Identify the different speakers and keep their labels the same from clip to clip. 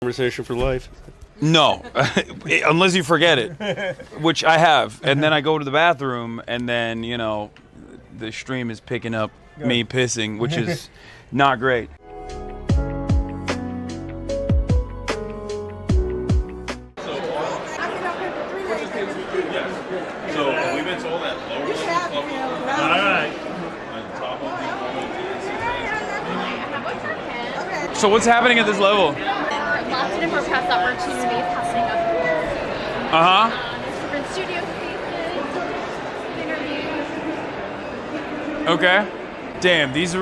Speaker 1: Conversation for life.
Speaker 2: No, unless you forget it, which I have. And then I go to the bathroom, and then, you know, the stream is picking up me pissing, which is not great.
Speaker 3: So we've been told that lower level club.
Speaker 1: All right.
Speaker 2: So what's happening at this level?
Speaker 4: Lots of different press opportunities happening up here. There's different studio spaces, interviews.
Speaker 2: Okay. Damn, these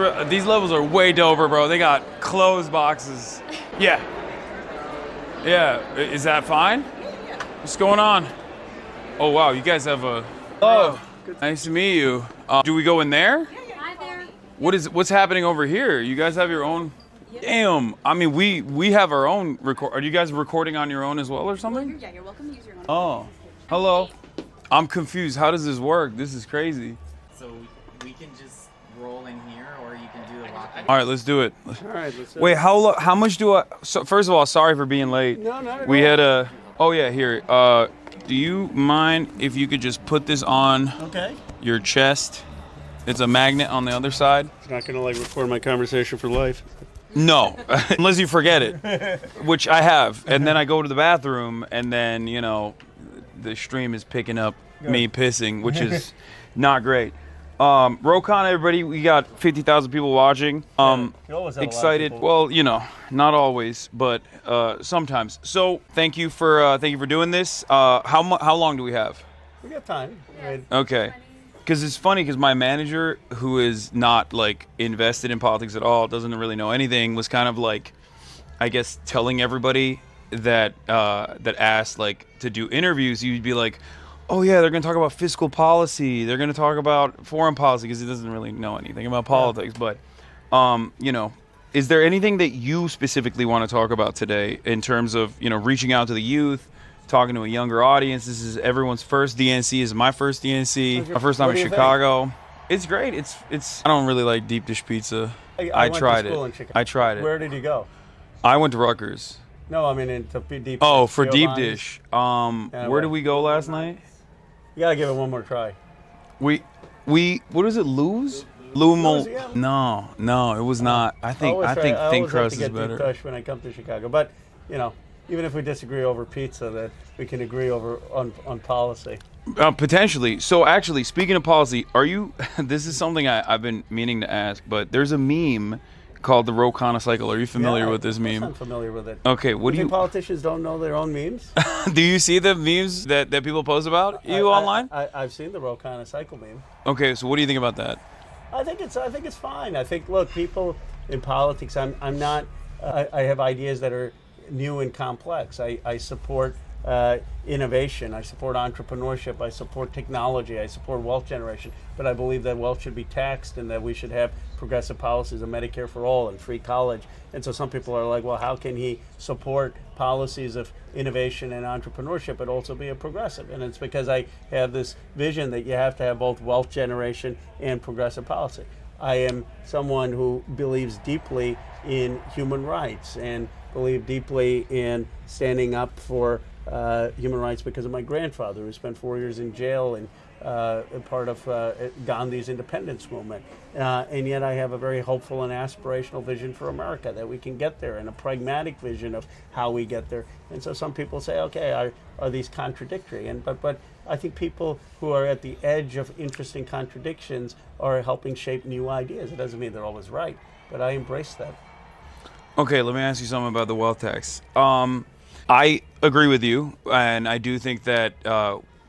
Speaker 2: levels are way doper, bro. They got closed boxes. Yeah. Yeah. Is that fine? What's going on? Oh wow, you guys have a. Oh, nice to meet you. Do we go in there?
Speaker 4: Hi there.
Speaker 2: What's happening over here? You guys have your own. Damn. I mean, we have our own record. Are you guys recording on your own as well or something?
Speaker 4: Yeah, you're welcome to use your own.
Speaker 2: Oh, hello. I'm confused. How does this work? This is crazy.
Speaker 5: So we can just roll in here, or you can do the lock.
Speaker 2: All right, let's do it.
Speaker 1: All right. Let's
Speaker 2: Wait, how much do I? So first of all, sorry for being late.
Speaker 1: No, not at
Speaker 2: We
Speaker 1: all.
Speaker 2: had a. Oh yeah, here. Do you mind if you could just put this on
Speaker 1: Okay.
Speaker 2: your chest? It's a magnet on the other side.
Speaker 1: It's not gonna like record my conversation for life.
Speaker 2: No, unless you forget it, which I have. And then I go to the bathroom, and then, you know, the stream is picking up me pissing, which is not great. Rokon, everybody, we got 50,000 people watching.
Speaker 1: You always have a lot of
Speaker 2: Excited.
Speaker 1: people.
Speaker 2: Well, you know, not always, but sometimes. So thank you for doing this. How long do we have?
Speaker 1: We got time. Right.
Speaker 2: Okay. Because it's funny, because my manager, who is not like invested in politics at all, doesn't really know anything, was kind of like, I guess, telling everybody that that asked like to do interviews, you'd be like, oh yeah, they're going to talk about fiscal policy, they're going to talk about foreign policy, because he doesn't really know anything about politics. But you know, is there anything that you specifically want to talk about today in terms of, you know, reaching out to the youth, talking to a younger audience? This is everyone's first DNC. This is my first DNC. My first time in Chicago. It's great. It's. I don't really like deep dish pizza.
Speaker 1: I went to
Speaker 2: tried
Speaker 1: school
Speaker 2: it.
Speaker 1: in Chicago.
Speaker 2: I tried it.
Speaker 1: Where did you go?
Speaker 2: I went to Rutgers.
Speaker 1: No, I mean into deep.
Speaker 2: Oh, for deep
Speaker 1: Giovanni's.
Speaker 2: dish. Where did we go last night?
Speaker 1: You gotta give it one more try.
Speaker 2: We. What is it? Louisville?
Speaker 1: yeah.
Speaker 2: No, it was not. I think thin crust is better.
Speaker 1: Deep dish when I come to Chicago, but you know, even if we disagree over pizza, that we can agree on policy.
Speaker 2: Potentially. So actually, speaking of policy, are you? This is something I've been meaning to ask, but there's a meme called the Rokana cycle. Are you familiar with this meme?
Speaker 1: I'm familiar with it.
Speaker 2: Okay, what do
Speaker 1: think
Speaker 2: you?
Speaker 1: Politicians don't know their own memes?
Speaker 2: Do you see the memes that people post about you online?
Speaker 1: I've seen the Rokana cycle meme.
Speaker 2: Okay, so what do you think about that?
Speaker 1: I think it's fine. I think, look, people in politics. I'm not. I have ideas that are new and complex. I support innovation. I support entrepreneurship. I support technology. I support wealth generation. But I believe that wealth should be taxed, and that we should have progressive policies of Medicare for all and free college. And so some people are like, well, how can he support policies of innovation and entrepreneurship but also be a progressive? And it's because I have this vision that you have to have both wealth generation and progressive policy. I am someone who believes deeply in human rights and believe deeply in standing up for human rights because of my grandfather, who spent 4 years in jail and part of Gandhi's independence movement. And yet I have a very hopeful and aspirational vision for America, that we can get there, and a pragmatic vision of how we get there. And so some people say, okay, are these contradictory? But I think people who are at the edge of interesting contradictions are helping shape new ideas. It doesn't mean they're always right, but I embrace that.
Speaker 2: Okay, let me ask you something about the wealth tax. I agree with you, and I do think that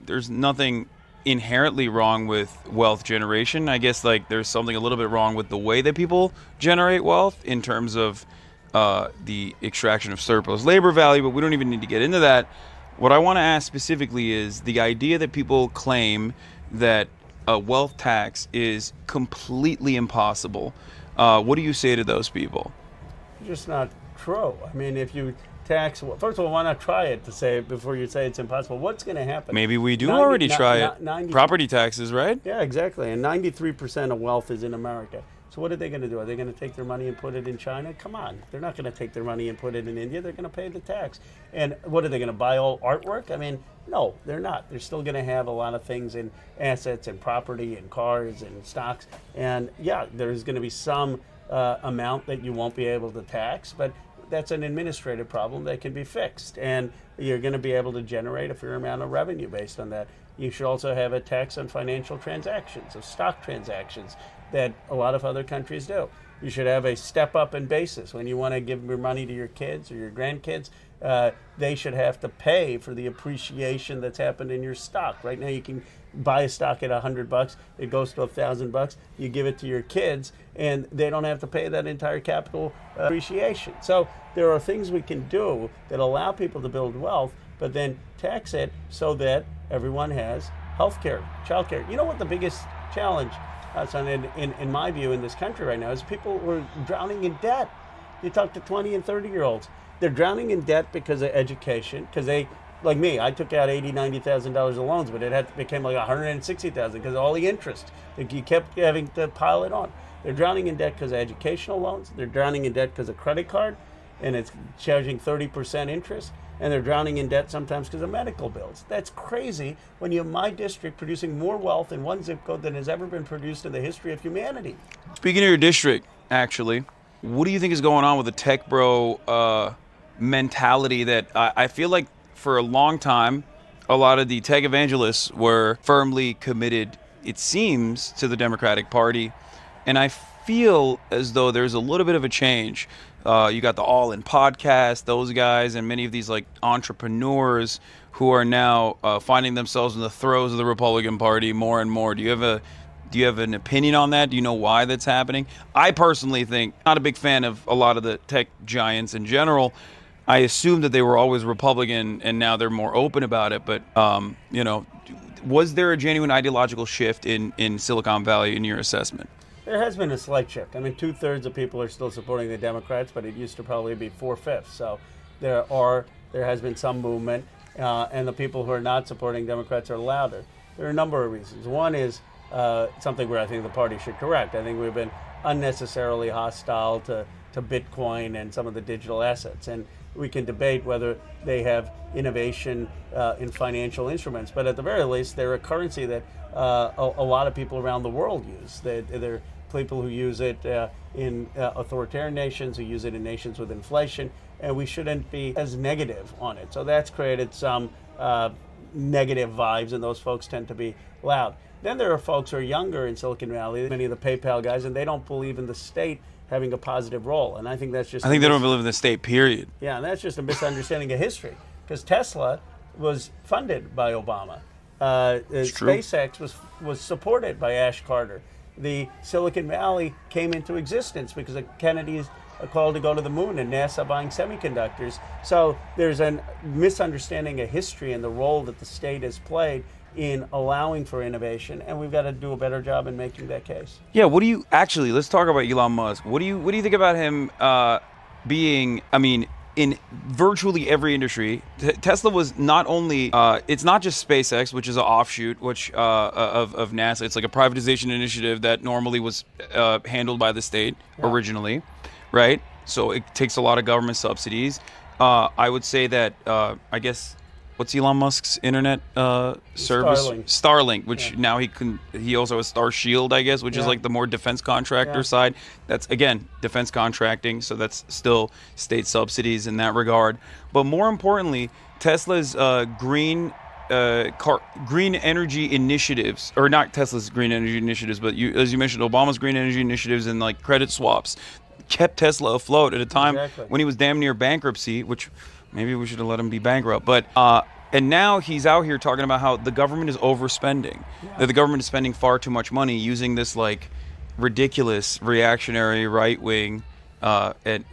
Speaker 2: there's nothing inherently wrong with wealth generation. I guess like there's something a little bit wrong with the way that people generate wealth in terms of the extraction of surplus labor value, but we don't even need to get into that. What I want to ask specifically is the idea that people claim that a wealth tax is completely impossible. What do you say to those people?
Speaker 1: Just not true. I mean, if you tax, well, first of all, why not try it to say before you say it's impossible? What's going to happen?
Speaker 2: Maybe we do already try it.
Speaker 1: 90
Speaker 2: Property taxes, right?
Speaker 1: Yeah, exactly. And 93% of wealth is in America. So what are they going to do? Are they going to take their money and put it in China? Come on. They're not going to take their money and put it in India. They're going to pay the tax. And what are they going to buy all artwork? I mean, no, they're not. They're still going to have a lot of things in assets and property and cars and stocks. And yeah, there's going to be some amount that you won't be able to tax, but that's an administrative problem that can be fixed. And you're going to be able to generate a fair amount of revenue based on that. You should also have a tax on financial transactions, of stock transactions, that a lot of other countries do. You should have a step up in basis. When you want to give your money to your kids or your grandkids, they should have to pay for the appreciation that's happened in your stock. Right now you can buy a stock at $100, it goes to $1,000, you give it to your kids, and they don't have to pay that entire capital appreciation. So there are things we can do that allow people to build wealth, but then tax it so that everyone has health care, child care. You know what the biggest challenge, Hassan, in my view, in this country right now is people who are drowning in debt. You talk to 20 and 30-year-olds. They're drowning in debt because of education, because they, like me, I took out $80,000, $90,000 of loans, but it became like $160,000 because of all the interest. You kept having to pile it on. They're drowning in debt because of educational loans. They're drowning in debt because of credit card, and it's charging 30% interest. And they're drowning in debt sometimes because of medical bills. That's crazy when you have my district producing more wealth in one zip code than has ever been produced in the history of humanity.
Speaker 2: Speaking of your district, actually, what do you think is going on with the tech bro mentality that I feel like for a long time, a lot of the tech evangelists were firmly committed, it seems, to the Democratic Party. And I feel as though there's a little bit of a change. You got the All In podcast, those guys, and many of these like entrepreneurs who are now finding themselves in the throes of the Republican Party more and more. Do you have an opinion on that? Do you know why that's happening? I personally think, not a big fan of a lot of the tech giants in general. I assumed that they were always Republican, and now they're more open about it. But was there a genuine ideological shift in Silicon Valley in your assessment?
Speaker 1: There has been a slight shift. I mean, 2/3 of people are still supporting the Democrats, but it used to probably be 4/5. So there has been some movement, and the people who are not supporting Democrats are louder. There are a number of reasons. One is something where I think the party should correct. I think we've been unnecessarily hostile to Bitcoin and some of the digital assets, and we can debate whether they have innovation in financial instruments, but at the very least, they're a currency that a lot of people around the world use. They're people who use it in authoritarian nations, who use it in nations with inflation, and we shouldn't be as negative on it. So that's created some negative vibes, and those folks tend to be loud. Then there are folks who are younger in Silicon Valley, many of the PayPal guys, and they don't believe in the state having a positive role. And I think that's just...
Speaker 2: I think they don't believe in the state, period.
Speaker 1: Yeah, and that's just a misunderstanding of history, because Tesla was funded by Obama. SpaceX was supported by Ash Carter. The Silicon Valley came into existence because of Kennedy's call to go to the moon and NASA buying semiconductors. So there's a misunderstanding of history and the role that the state has played in allowing for innovation, and we've got to do a better job in making that case.
Speaker 2: Yeah, let's talk about Elon Musk. What do you think about him being, in virtually every industry? Tesla was not only, it's not just SpaceX, which is an offshoot of NASA. It's like a privatization initiative that normally was handled by the state originally, right? So it takes a lot of government subsidies. I would say that, what's Elon Musk's internet service? Starlink, which now he also has Star Shield, I guess, which is like the more defense contractor side. That's, again, defense contracting, so that's still state subsidies in that regard. But more importantly, Tesla's green energy initiatives, or not Tesla's green energy initiatives, but as you mentioned, Obama's green energy initiatives and like credit swaps kept Tesla afloat at a time when he was damn near bankruptcy, which maybe we should have let him be bankrupt. But and now he's out here talking about how the government is overspending, that the government is spending far too much money, using this like ridiculous reactionary right-wing and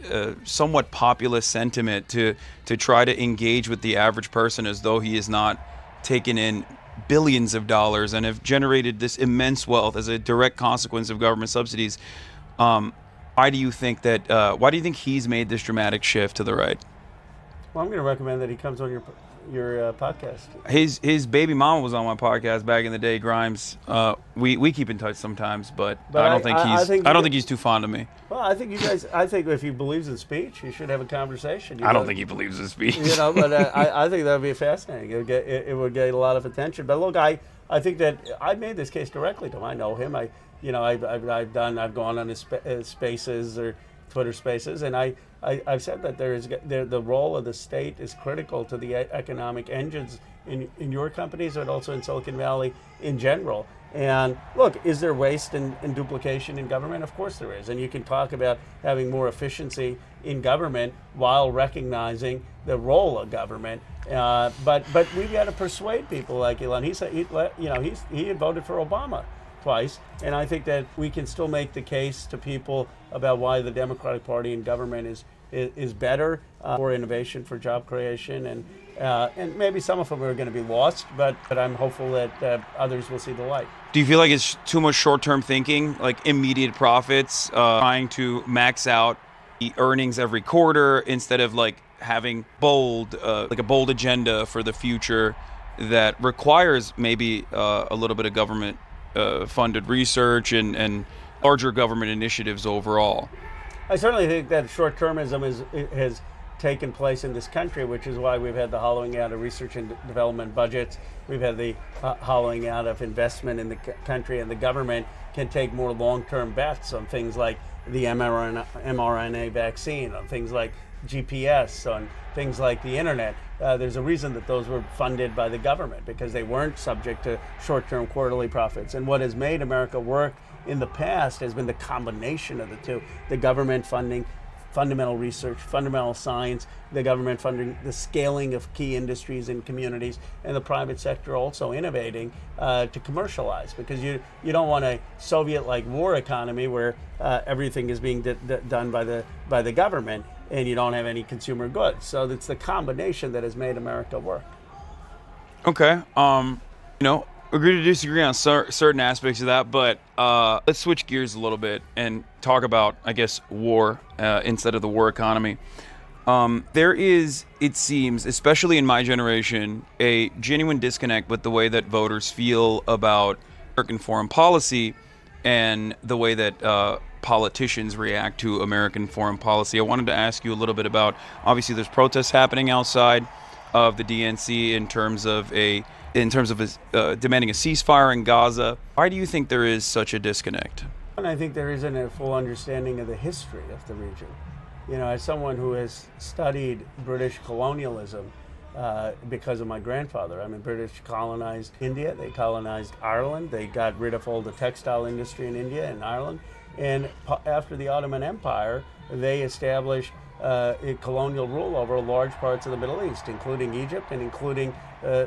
Speaker 2: somewhat populist sentiment to try to engage with the average person as though he is not taken in billions of dollars and have generated this immense wealth as a direct consequence of government subsidies. Why do you think he's made this dramatic shift to the right?
Speaker 1: Well, I'm going to recommend that he comes on your podcast.
Speaker 2: His baby mama was on my podcast back in the day, Grimes. we keep in touch sometimes, but
Speaker 1: But
Speaker 2: I don't think
Speaker 1: I
Speaker 2: he's
Speaker 1: think
Speaker 2: I don't
Speaker 1: you-
Speaker 2: think he's too fond of me.
Speaker 1: Well, I think you guys. I think if he believes in speech, you should have a conversation.
Speaker 2: I don't think he believes his speech.
Speaker 1: You know, but I think that would be fascinating. It would get a lot of attention. But look, I think that I made this case directly to him. I know him. I've gone on his spaces or Twitter spaces, and I've said that the role of the state is critical to the economic engines in your companies, but also in Silicon Valley in general. And look, is there waste and duplication in government? Of course there is. And you can talk about having more efficiency in government while recognizing the role of government. But we've got to persuade people like Elon. He had voted for Obama twice, and I think that we can still make the case to people about why the Democratic Party in government is better for innovation, for job creation, and maybe some of them are going to be lost, but I'm hopeful that others will see the light.
Speaker 2: Do you feel like it's too much short-term thinking, like immediate profits, trying to max out the earnings every quarter instead of like having like a bold agenda for the future that requires maybe a little bit of government funded research and larger government initiatives overall?
Speaker 1: I certainly think that short-termism has taken place in this country, which is why we've had the hollowing out of research and development budgets. We've had the hollowing out of investment in the country, and the government can take more long-term bets on things like the mRNA vaccine, on things like GPS, on things like the internet. There's a reason that those were funded by the government, because they weren't subject to short-term quarterly profits. And what has made America work in the past has been the combination of the two: the government funding fundamental research, fundamental science, the government funding the scaling of key industries and communities, and the private sector also innovating to commercialize, because you don't want a Soviet-like war economy where everything is being done by the government and you don't have any consumer goods. So it's the combination that has made America work.
Speaker 2: Okay. Agree to disagree on certain aspects of that, but let's switch gears a little bit and talk about, I guess, war instead of the war economy. There is, it seems, especially in my generation, a genuine disconnect with the way that voters feel about American foreign policy and the way that politicians react to American foreign policy. I wanted to ask you a little bit about, obviously there's protests happening outside of the DNC in terms of demanding a ceasefire in Gaza. Why do you think there is such a disconnect?
Speaker 1: And I think there isn't a full understanding of the history of the region. You know, as someone who has studied British colonialism because of my grandfather, I mean, British colonized India, they colonized Ireland, they got rid of all the textile industry in India and Ireland, and after the Ottoman Empire, they established a colonial rule over large parts of the Middle East, including Egypt and including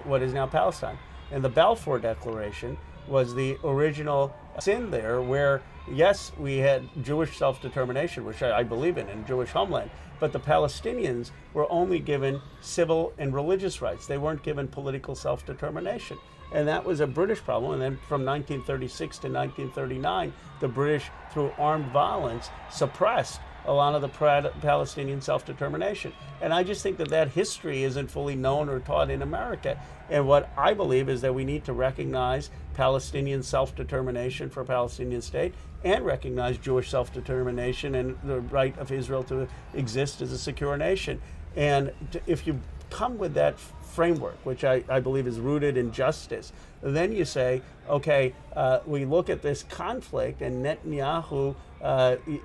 Speaker 1: what is now Palestine. And the Balfour Declaration was the original sin there, where, yes, we had Jewish self-determination, which I believe in Jewish homeland, but the Palestinians were only given civil and religious rights. They weren't given political self-determination. And that was a British problem. And then from 1936 to 1939, the British, through armed violence, suppressed a lot of the Palestinian self-determination. And I just think that history isn't fully known or taught in America. And what I believe is that we need to recognize Palestinian self-determination for a Palestinian state, and recognize Jewish self-determination and the right of Israel to exist as a secure nation. And if you come with that framework, which I believe is rooted in justice, then you say, okay, we look at this conflict, and Netanyahu,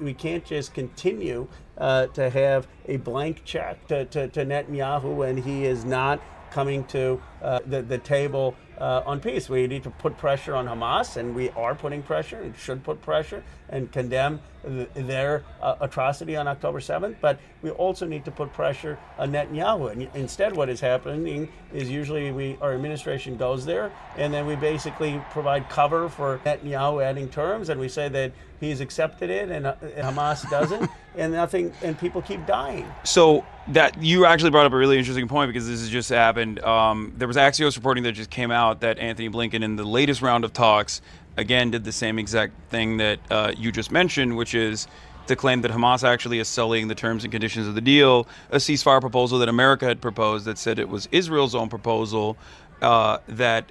Speaker 1: we can't just continue to have a blank check to Netanyahu when he is not coming to the table on peace. We need to put pressure on Hamas, and we are putting pressure and should put pressure and condemn their atrocity on October 7th. But we also need to put pressure on Netanyahu. And instead, what is happening is usually our administration goes there, and then we basically provide cover for Netanyahu adding terms, and we say that he's accepted it and Hamas doesn't, and people keep dying.
Speaker 2: So that you actually brought up a really interesting point, because this has just happened. There was Axios reporting that just came out that Anthony Blinken, in the latest round of talks, again did the same exact thing that you just mentioned, which is to claim that Hamas actually is sullying the terms and conditions of the deal, a ceasefire proposal that America had proposed that said it was Israel's own proposal, that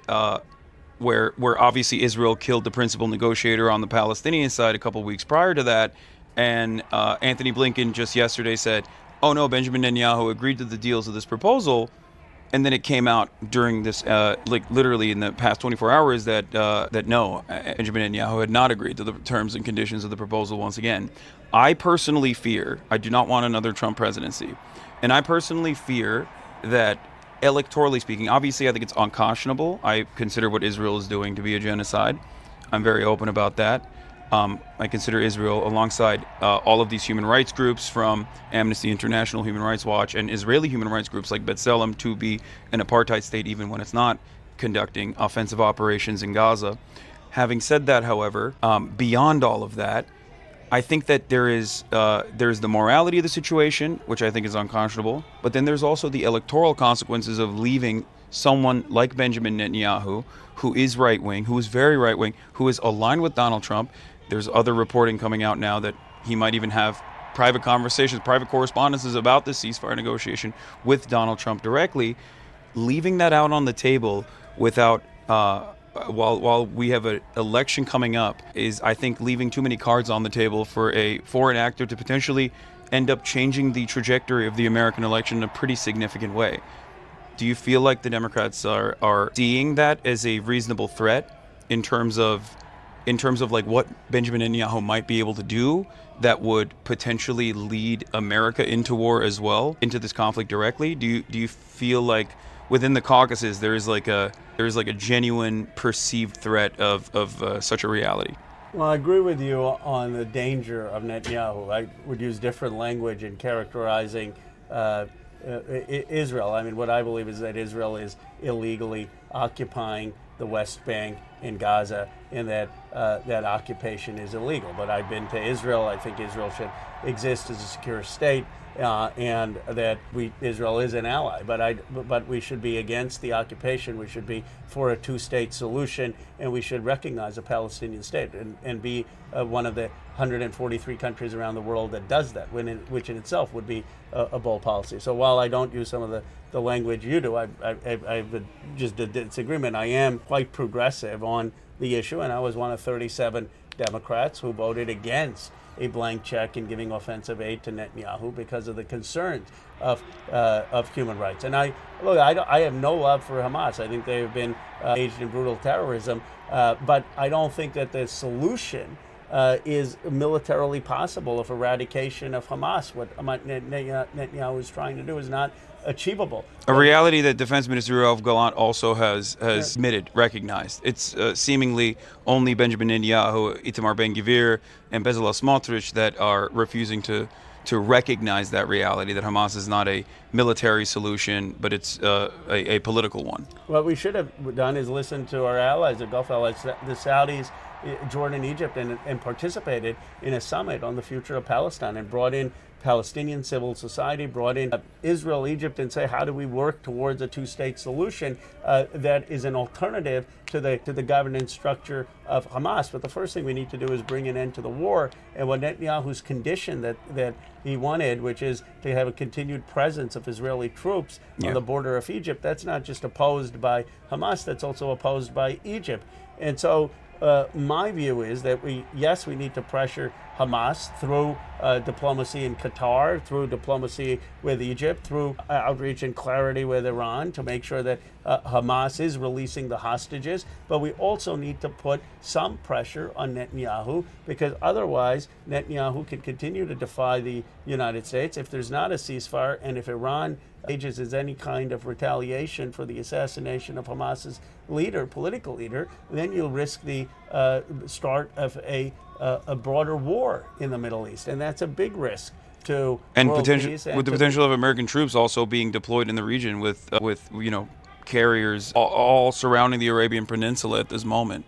Speaker 2: where obviously Israel killed the principal negotiator on the Palestinian side a couple weeks prior to that, and Anthony Blinken just yesterday said, "Oh no, Benjamin Netanyahu agreed to the deals of this proposal," and then it came out during this, like literally in the past 24 hours, that no, Benjamin Netanyahu had not agreed to the terms and conditions of the proposal once again. I personally fear, I do not want another Trump presidency, and I personally fear that, electorally speaking, obviously I think it's unconscionable. I consider what Israel is doing to be a genocide. I'm very open about that. I consider Israel, alongside all of these human rights groups from Amnesty International, Human Rights Watch, and Israeli human rights groups like B'Tselem, to be an apartheid state even when it's not conducting offensive operations in Gaza. Having said that, however, beyond all of that, I think that there's the morality of the situation, which I think is unconscionable, but then there's also the electoral consequences of leaving someone like Benjamin Netanyahu, who is right-wing, who is very right-wing, who is aligned with Donald Trump. There's other reporting coming out now that he might even have private conversations, private correspondences about the ceasefire negotiation with Donald Trump directly. Leaving that out on the table without while we have an election coming up is, I think, leaving too many cards on the table for a foreign actor to potentially end up changing the trajectory of the American election in a pretty significant way. Do you feel like the Democrats are seeing that as a reasonable threat in terms of like what Benjamin Netanyahu might be able to do that would potentially lead America into war as well, into this conflict directly? Do you feel like within the caucuses there is like a genuine perceived threat of such a reality?
Speaker 1: Well, I agree with you on the danger of Netanyahu. I would use different language in characterizing Israel. I mean, what I believe is that Israel is illegally occupying the West Bank in Gaza, and that that occupation is illegal. But I've been to Israel. I think Israel should exist as a secure state, and that Israel is an ally. But we should be against the occupation. We should be for a two-state solution, and we should recognize a Palestinian state and be one of the 143 countries around the world that does that, which in itself would be a bold policy. So while I don't use some of the language you do, I would just a disagreement. I am quite progressive on the issue, and I was one of 37 Democrats who voted against a blank check in giving offensive aid to Netanyahu because of the concerns of human rights. And I have no love for Hamas. I think they have been engaged in brutal terrorism, but I don't think that the solution is militarily possible if eradication of Hamas, what Netanyahu is trying to do, is not achievable.
Speaker 2: A reality that Defense Minister Yoav Gallant also has admitted, recognized. It's seemingly only Benjamin Netanyahu, Itamar Ben-Gvir, and Bezalel Smotrich that are refusing to recognize that reality, that Hamas is not a military solution, but it's a political one.
Speaker 1: What we should have done is listen to our allies, the Gulf allies, the Saudis, Jordan, Egypt, and participated in a summit on the future of Palestine and brought in Palestinian civil society, brought in Israel, Egypt, and say, how do we work towards a two-state solution that is an alternative to the governance structure of Hamas? But the first thing we need to do is bring an end to the war. And what Netanyahu's condition that he wanted, which is to have a continued presence of Israeli troops on the border of Egypt, that's not just opposed by Hamas, that's also opposed by Egypt. And so my view is that we need to pressure Hamas through diplomacy in Qatar, through diplomacy with Egypt, through outreach and clarity with Iran to make sure that Hamas is releasing the hostages. But we also need to put some pressure on Netanyahu, because otherwise Netanyahu can continue to defy the United States if there's not a ceasefire, and if Iran engages as any kind of retaliation for the assassination of Hamas's political leader, then you'll risk the start of a broader war in the Middle East, and that's a big risk to world peace.
Speaker 2: With the potential of American troops also being deployed in the region with carriers all surrounding the Arabian Peninsula at this moment.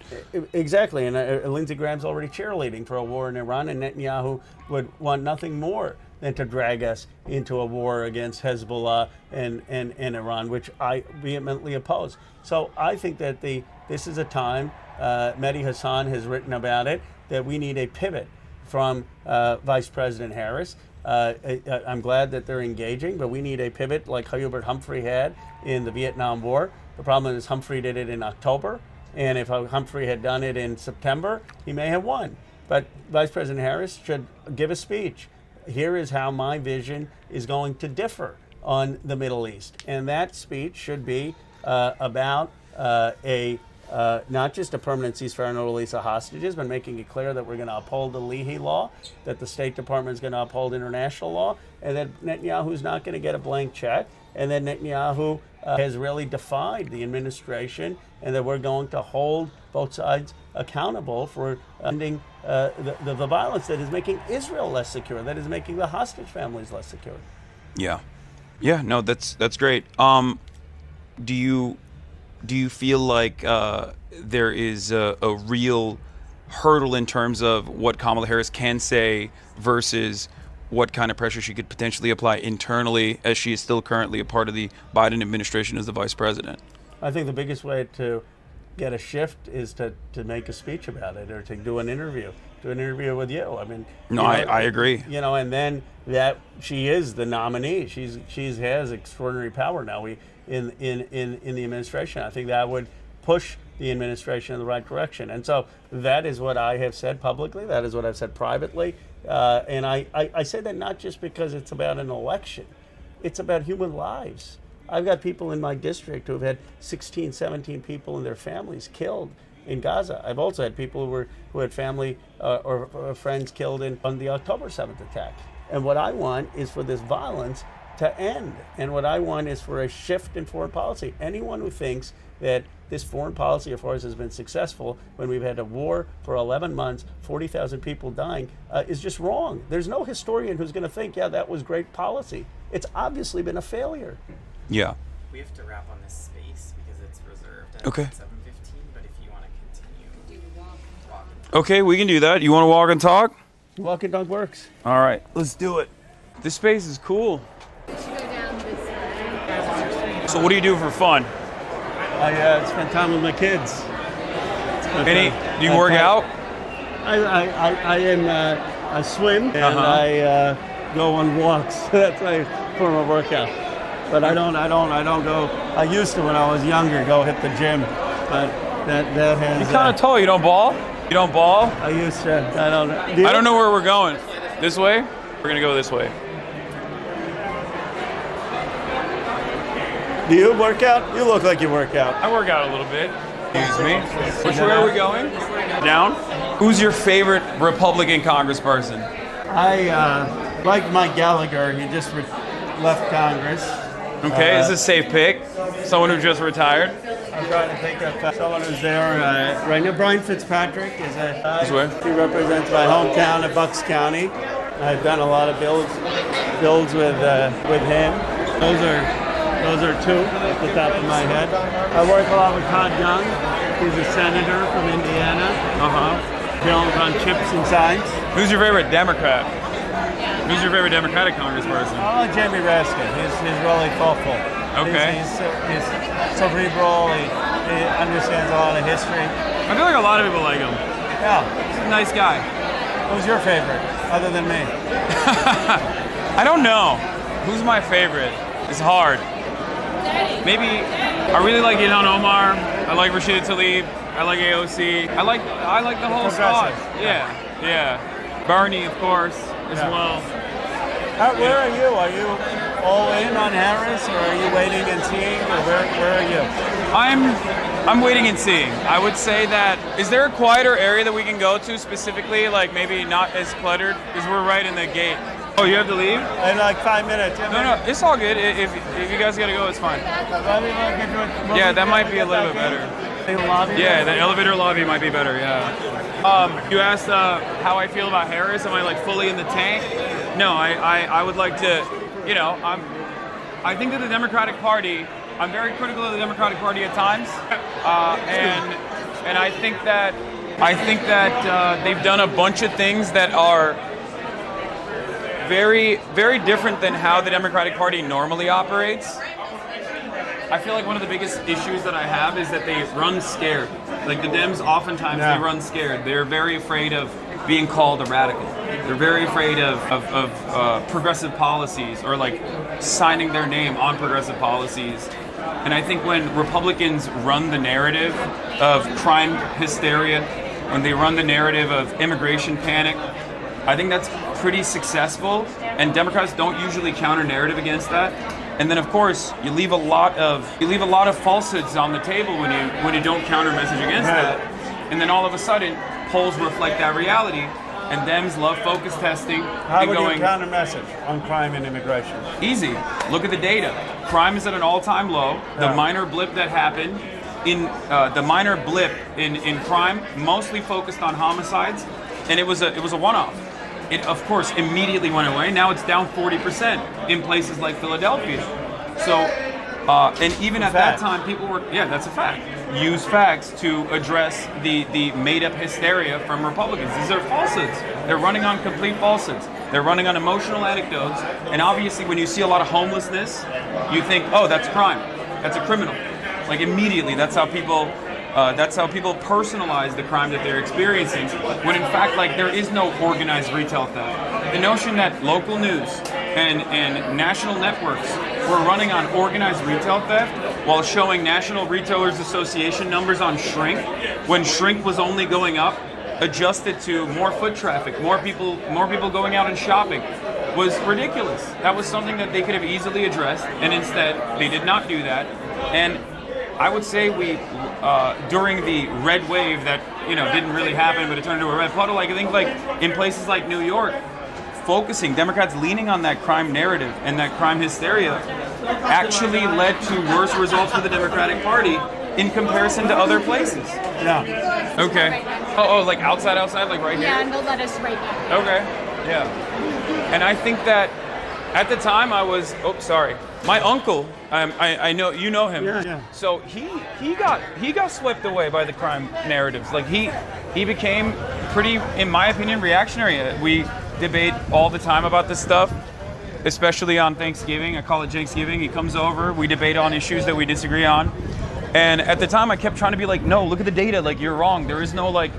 Speaker 1: Exactly, and Lindsey Graham's already cheerleading for a war in Iran, and Netanyahu would want nothing more than to drag us into a war against Hezbollah and Iran, which I vehemently oppose. So I think that this is a time, Mehdi Hasan has written about it, that we need a pivot from Vice President Harris. I'm glad that they're engaging, but we need a pivot like Hubert Humphrey had in the Vietnam War. The problem is Humphrey did it in October, And if Humphrey had done it in September, he may have won. But Vice President Harris should give a speech. Here is how my vision is going to differ on the Middle East. And that speech should be about not just a permanent ceasefire and a release of hostages, but making it clear that we're going to uphold the Leahy law, that the State Department is going to uphold international law, and that Netanyahu's not going to get a blank check, and that Netanyahu has really defied the administration, and that we're going to hold both sides accountable for ending the violence that is making Israel less secure, that is making the hostage families less secure.
Speaker 2: Yeah. Yeah, no, that's great. Do you feel like there is a real hurdle in terms of what Kamala Harris can say versus what kind of pressure she could potentially apply internally, as she is still currently a part of the Biden administration as the vice president?
Speaker 1: I think the biggest way to get a shift is to make a speech about it, or to do an interview with you. I mean,
Speaker 2: I agree.
Speaker 1: And then that she is the nominee. She has extraordinary power now. In the administration, I think that would push the administration in the right direction. And so that is what I have said publicly. That is what I've said privately. And I say that not just because it's about an election. It's about human lives. I've got people in my district who have had 16, 17 people and their families killed in Gaza. I've also had people who had family or friends killed on the October 7th attack. And what I want is for this violence to end. And what I want is for a shift in foreign policy. Anyone who thinks that this foreign policy of ours has been successful when we've had a war for 11 months, 40,000 people dying, is just wrong. There's no historian who's going to think, yeah, that was great policy. It's obviously been a failure.
Speaker 2: Yeah.
Speaker 5: We have to wrap on this space because it's reserved at
Speaker 2: Okay.
Speaker 5: 7:15, but if you want to continue, walk and talk.
Speaker 2: Okay, we can do that. You want to walk and talk?
Speaker 1: Walk and dog works.
Speaker 2: All right, let's do it. This space is cool. So what do you do for fun?
Speaker 1: I spend time with my kids.
Speaker 2: Do you work out?
Speaker 1: I swim and I go on walks. That's my form of workout. But I don't go. I used to when I was younger go hit the gym, but that has.
Speaker 2: You're kind of tall. You don't ball? You don't ball?
Speaker 1: I used to. I don't.
Speaker 2: I don't know where we're going. This way? We're gonna go this way.
Speaker 1: Do you work out? You look like you work out.
Speaker 2: I work out a little bit. Excuse me. Which way are we going? Down? Who's your favorite Republican congressperson?
Speaker 1: I like Mike Gallagher. He just left Congress.
Speaker 2: Okay, this is a safe pick. Someone who just retired.
Speaker 1: I'm trying to think of someone who's there right now. Brian Fitzpatrick is
Speaker 2: This way.
Speaker 1: He represents my hometown of Bucks County. I've done a lot of builds with him. Those are two at the top of my head. I work a lot with Todd Young. He's a senator from Indiana. Builds on chips and signs.
Speaker 2: Who's your favorite Democrat? Who's your favorite Democratic congressperson?
Speaker 1: I like Jamie Raskin. He's really thoughtful.
Speaker 2: Okay.
Speaker 1: He's cerebral. He understands a lot of history.
Speaker 2: I feel like a lot of people like him.
Speaker 1: Yeah.
Speaker 2: He's a nice guy.
Speaker 1: Who's your favorite, other than me?
Speaker 2: I don't know. Who's my favorite? It's hard. Maybe I really like Ilhan Omar. I like Rashida Tlaib. I like AOC. I like the whole squad. Yeah. Bernie, of course, as well.
Speaker 1: Where are you? Are you all in on Harris, or are you waiting and seeing, or where are you?
Speaker 2: I'm waiting and seeing. I would say that, is there a quieter area that we can go to specifically, like maybe not as cluttered? Because we're right in the gate. Oh, you have to leave?
Speaker 1: In like 5 minutes.
Speaker 2: No, it's all good. If you guys gotta go, it's fine. Yeah, that might be a little bit better. Yeah, the elevator lobby might be better, yeah. You asked how I feel about Harris. Am I like fully in the tank? No, I would like to, I think that the Democratic Party, I'm very critical of the Democratic Party at times. And I think that they've done a bunch of things that are very, very different than how the Democratic Party normally operates. I feel like one of the biggest issues that I have is that they run scared. Like the Dems, oftentimes they run scared. They're very afraid of being called a radical. They're very afraid of progressive policies or like signing their name on progressive policies. And I think when Republicans run the narrative of crime hysteria, when they run the narrative of immigration panic, I think that's pretty successful. And Democrats don't usually counter narrative against that. And then of course you leave a lot of falsehoods on the table when you don't counter message against that. And then all of a sudden polls reflect that reality. And Dems love focus testing.
Speaker 1: How would you counter message on crime and immigration?
Speaker 2: Easy. Look at the data. Crime is at an all-time low. The minor blip that happened in crime mostly focused on homicides, and it was a one-off. It of course immediately went away. Now it's down 40% in places like Philadelphia. So, and even at that time, people were that's a fact. Use facts to address the made-up hysteria from Republicans. These are falsehoods. They're running on complete falsehoods. They're running on emotional anecdotes. And obviously, when you see a lot of homelessness, you think, oh, that's crime. That's a criminal. Like immediately, that's how people personalize the crime that they're experiencing. When in fact, like there is no organized retail theft. The notion that local news and national networks were running on organized retail theft while showing National Retailers Association numbers on shrink, when shrink was only going up, adjusted to more foot traffic, more people going out and shopping, was ridiculous. That was something that they could have easily addressed, and instead they did not do that. And I would say we, during the red wave that didn't really happen, but it turned into a red puddle. Like I think, like in places like New York, Democrats leaning on that crime narrative and that crime hysteria actually led to worse results for the Democratic Party in comparison to other places.
Speaker 1: Yeah.
Speaker 2: Okay. Oh, like outside, like right here?
Speaker 4: Yeah, and they'll let us right now.
Speaker 2: Okay. Yeah. And I think that at the time I was, my uncle, I know, you know him.
Speaker 1: Yeah.
Speaker 2: So he got swept away by the crime narratives. Like he became pretty, in my opinion, reactionary. We debate all the time about this stuff, especially on Thanksgiving. I call it Thanksgiving. He comes over, we debate on issues that we disagree on. And at the time I kept trying to be like, no, look at the data, like you're wrong. There is no like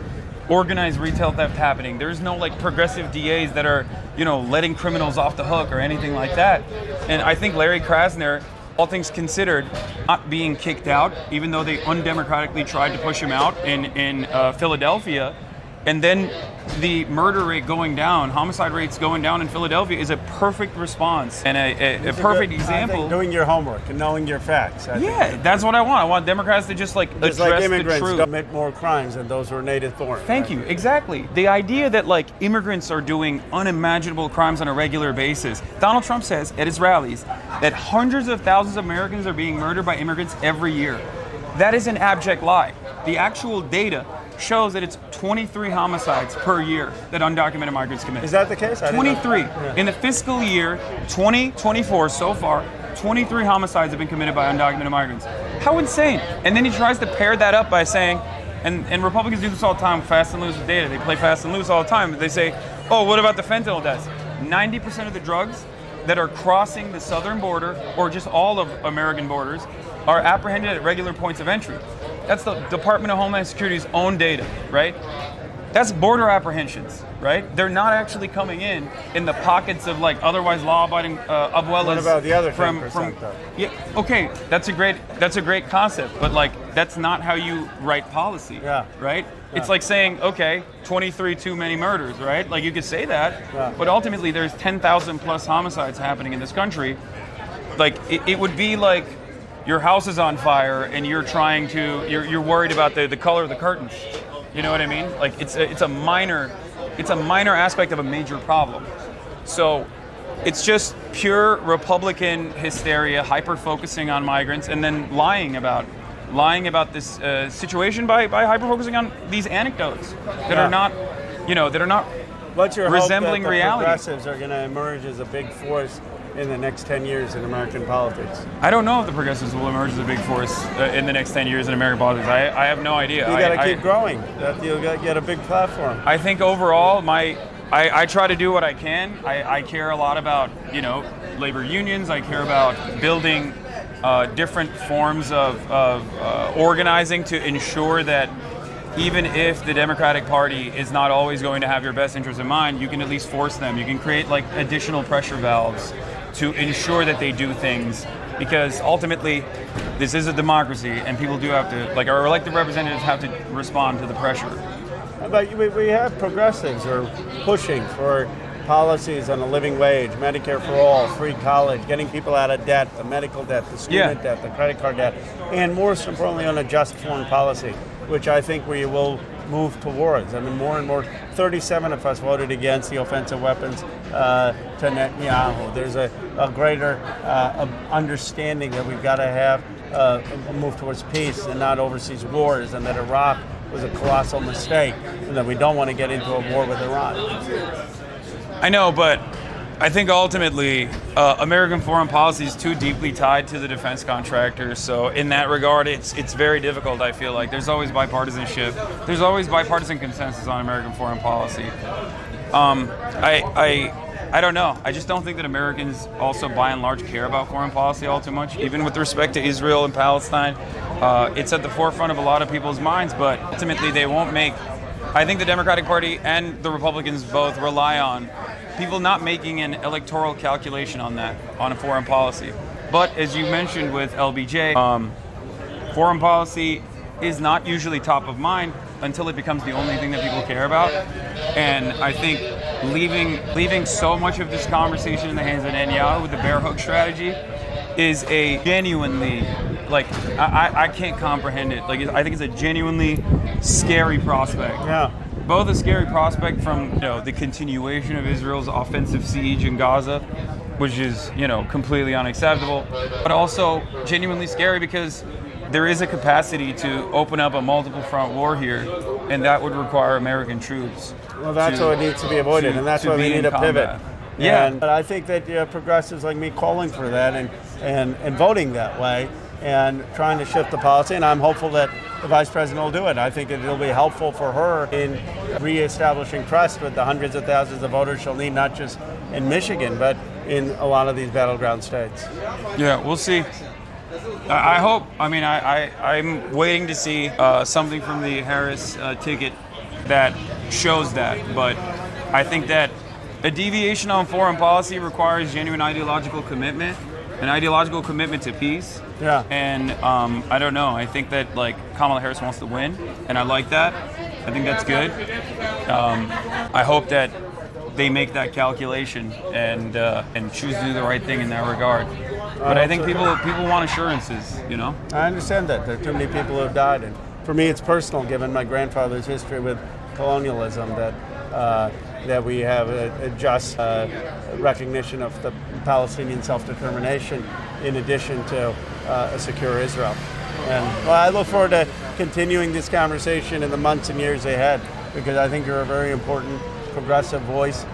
Speaker 2: organized retail theft happening. There's no like progressive DAs that are, letting criminals off the hook or anything like that. And I think Larry Krasner, all things considered, not being kicked out, even though they undemocratically tried to push him out in Philadelphia, and then the murder rate going down, homicide rates going down in Philadelphia is a perfect response and a perfect example.
Speaker 1: Doing your homework and knowing your facts.
Speaker 2: That's what I want. I want Democrats to just like address
Speaker 1: like immigrants
Speaker 2: the truth.
Speaker 1: Commit more crimes than those who are native born.
Speaker 2: Thank you. Exactly. The idea that like immigrants are doing unimaginable crimes on a regular basis. Donald Trump says at his rallies that hundreds of thousands of Americans are being murdered by immigrants every year. That is an abject lie. The actual data shows that it's 23 homicides per year that undocumented migrants commit.
Speaker 1: Is that the case?
Speaker 2: 23. In the fiscal year 2024 so far, 23 homicides have been committed by undocumented migrants. How insane. And then he tries to pair that up by saying, and Republicans do this all the time, fast and loose with data. They play fast and loose all the time. They say, oh, what about the fentanyl deaths? 90% of the drugs that are crossing the southern border, or just all of American borders, are apprehended at regular points of entry. That's the Department of Homeland Security's own data, right? That's border apprehensions, right? They're not actually coming in the pockets of like otherwise law-abiding abuelas.
Speaker 1: What about the other
Speaker 2: from
Speaker 1: 10% though?
Speaker 2: Yeah, okay, that's a great concept, but like that's not how you write policy, right?
Speaker 1: Yeah.
Speaker 2: It's like saying, okay, 23 too many murders, right? Like you could say that, but ultimately there's 10,000 plus homicides happening in this country. Like it would be like your house is on fire and you're worried about the color of the curtains. You know what I mean? Like it's a minor aspect of a major problem. So it's just pure Republican hysteria, hyper focusing on migrants, and then lying about this situation by hyper focusing on these anecdotes that are not,
Speaker 1: What's your
Speaker 2: resembling
Speaker 1: hope that the
Speaker 2: reality.
Speaker 1: progressives are going to emerge as a big force in the next 10 years in American politics?
Speaker 2: I don't know if the progressives will emerge as a big force in the next 10 years in American politics. I have no idea.
Speaker 1: You got to keep growing. You'll get a big platform.
Speaker 2: I think overall, I try to do what I can. I care a lot about labor unions. I care about building different forms of organizing to ensure that even if the Democratic Party is not always going to have your best interest in mind, you can at least force them. You can create like additional pressure valves to ensure that they do things, because ultimately this is a democracy and people do have to, like, our elected representatives have to respond to the pressure.
Speaker 1: But we have progressives who are pushing for policies on a living wage, Medicare for all, free college, getting people out of debt, the medical debt, the student debt, the credit card debt, and most importantly on a just foreign policy, which I think we will move towards. I mean, more and more, 37 of us voted against the offensive weapons to Netanyahu. There's a greater understanding that we've got to have a move towards peace and not overseas wars, and that Iraq was a colossal mistake, and that we don't want to get into a war with Iran.
Speaker 2: I know, but I think ultimately American foreign policy is too deeply tied to the defense contractors. So in that regard, it's very difficult. I feel like there's always bipartisanship. There's always bipartisan consensus on American foreign policy. I don't know. I just don't think that Americans also, by and large, care about foreign policy all too much. Even with respect to Israel and Palestine, it's at the forefront of a lot of people's minds. But ultimately, they won't make. I think the Democratic Party and the Republicans both rely on people not making an electoral calculation on that, on a foreign policy. But as you mentioned with LBJ, foreign policy is not usually top of mind until it becomes the only thing that people care about. And I think leaving so much of this conversation in the hands of Netanyahu with the bear hug strategy is a genuinely, like, I can't comprehend it. Like, I think it's a genuinely scary prospect.
Speaker 1: Yeah.
Speaker 2: Both a scary prospect from the continuation of Israel's offensive siege in Gaza, which is completely unacceptable, but also genuinely scary because there is a capacity to open up a multiple front war here, and that would require American troops.
Speaker 1: Well, that's what needs to be avoided, and that's why we need a pivot.
Speaker 2: Yeah,
Speaker 1: but I think that progressives like me calling for that and voting that way and trying to shift the policy, and I'm hopeful that the vice president will do it. I think it'll be helpful for her in reestablishing trust with the hundreds of thousands of voters she'll need, not just in Michigan, but in a lot of these battleground states.
Speaker 2: Yeah, we'll see. I hope. I mean, I'm waiting to see something from the Harris ticket that shows that, but I think that a deviation on foreign policy requires genuine ideological commitment, an ideological commitment to peace.
Speaker 1: Yeah.
Speaker 2: And I don't know. I think that Kamala Harris wants to win, and I like that. I think that's good. I hope that they make that calculation and choose to do the right thing in that regard. But I think people want assurances.
Speaker 1: I understand that. There are too many people who have died, and for me, it's personal, given my grandfather's history with colonialism, that we have a just recognition of the Palestinian self-determination in addition to a secure Israel. And I look forward to continuing this conversation in the months and years ahead, because I think you're a very important progressive voice,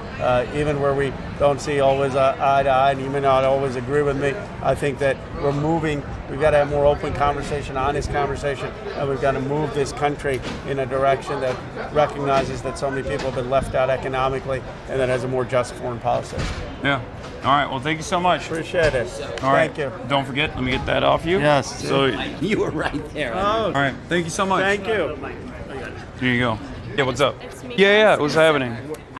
Speaker 1: even where we don't see always eye to eye, and you may not always agree with me. I think that we're moving. We've got to have more open conversation, honest conversation, and we've got to move this country in a direction that recognizes that so many people have been left out economically, and that has a more just foreign policy.
Speaker 2: Yeah. All right. Well, thank you so much.
Speaker 1: Appreciate it.
Speaker 2: Thank
Speaker 1: you.
Speaker 2: Don't forget. Let me get that off you.
Speaker 1: Yes.
Speaker 2: So.
Speaker 5: You were right there.
Speaker 1: Oh,
Speaker 2: All right. Thank you so much.
Speaker 1: thank you.
Speaker 2: Here you go. Yeah. What's up?
Speaker 4: It's me.
Speaker 2: Yeah. What's happening?